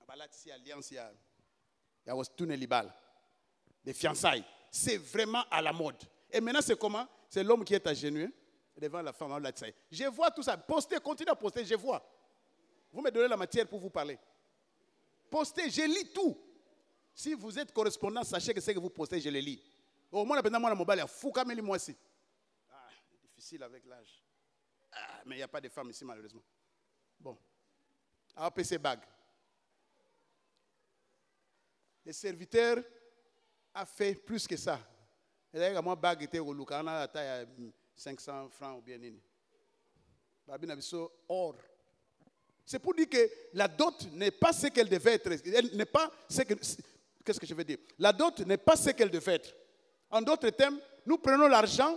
Alliance, il y a Libal. Des fiançailles. C'est vraiment à la mode. Et maintenant, c'est comment? C'est l'homme qui est à genoux devant la femme. Je vois tout ça. Postez, continuez à poster, je vois. Vous me donnez la matière pour vous parler. Postez, je lis tout. Si vous êtes correspondant, sachez que ce que vous postez, je le lis. Au moins, moi, mobile, fou comme moi aussi. Difficile avec l'âge. Mais il n'y a pas de femmes ici, malheureusement. Bon. APC bag. Le serviteur a fait plus que ça. Et moi, bag était au Lucana, à 500 francs ou bien. Or. C'est pour dire que la dot n'est pas ce qu'elle devait être. Elle n'est pas ce que. Qu'est-ce que je veux dire? La dot n'est pas ce qu'elle devait être. En d'autres termes, nous prenons l'argent,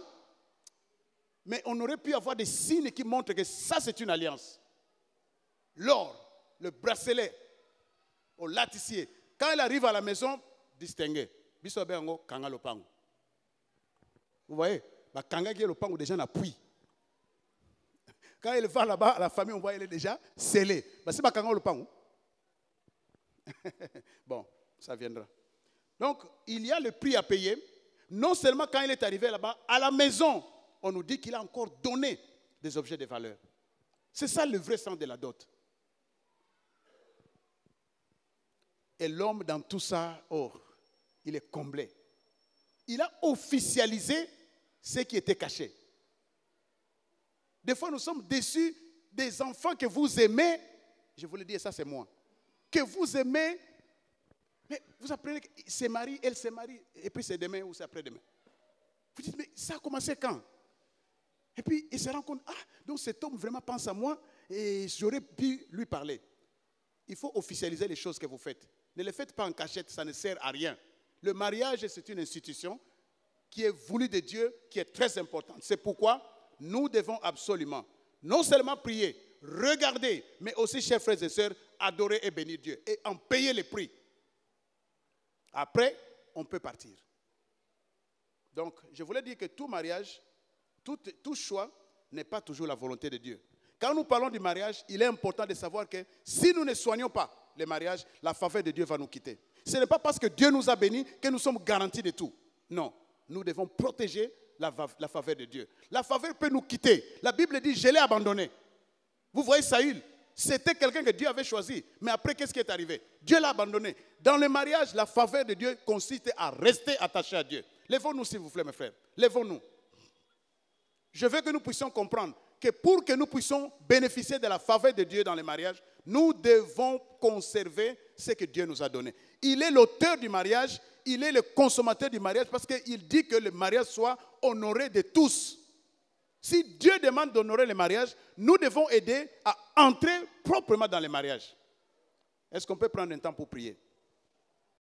mais on aurait pu avoir des signes qui montrent que ça, c'est une alliance. L'or, le bracelet, au latissier. Quand elle arrive à la maison, distingué. Vous voyez? Kanga qui est le pango déjà n'a pris. Quand elle va là-bas, la famille, on voit qu'elle est déjà scellée. C'est pas Kanga le pango. Bon, ça viendra. Donc, il y a le prix à payer. Non seulement quand il est arrivé là-bas, à la maison, on nous dit qu'il a encore donné des objets de valeur. C'est ça le vrai sens de la dot. Et l'homme dans tout ça, il est comblé. Il a officialisé ce qui était caché. Des fois, nous sommes déçus des enfants que vous aimez. Je vous le dis, ça c'est moi. Que vous aimez. Mais vous apprenez qu'il se marie, elle se marie, et puis c'est demain ou c'est après-demain. Vous dites, mais ça a commencé quand? Et puis il se rend compte, donc cet homme vraiment pense à moi et j'aurais pu lui parler. Il faut officialiser les choses que vous faites. Ne les faites pas en cachette, ça ne sert à rien. Le mariage, c'est une institution qui est voulue de Dieu, qui est très importante. C'est pourquoi nous devons absolument, non seulement prier, regarder, mais aussi, chers frères et sœurs, adorer et bénir Dieu et en payer les prix. Après, on peut partir. Donc, je voulais dire que tout mariage, tout choix n'est pas toujours la volonté de Dieu. Quand nous parlons du mariage, il est important de savoir que si nous ne soignons pas le mariage, la faveur de Dieu va nous quitter. Ce n'est pas parce que Dieu nous a bénis que nous sommes garantis de tout. Non, nous devons protéger la faveur de Dieu. La faveur peut nous quitter. La Bible dit, je l'ai abandonné. Vous voyez Saül, c'était quelqu'un que Dieu avait choisi. Mais après, qu'est-ce qui est arrivé? Dieu l'a abandonné. Dans le mariage, la faveur de Dieu consiste à rester attaché à Dieu. Lèvons-nous, s'il vous plaît, mes frères. Lèvons-nous. Je veux que nous puissions comprendre que pour que nous puissions bénéficier de la faveur de Dieu dans le mariage, nous devons conserver ce que Dieu nous a donné. Il est l'auteur du mariage, il est le consommateur du mariage parce qu'il dit que le mariage soit honoré de tous. Si Dieu demande d'honorer le mariage, nous devons aider à entrer proprement dans le mariage. Est-ce qu'on peut prendre un temps pour prier?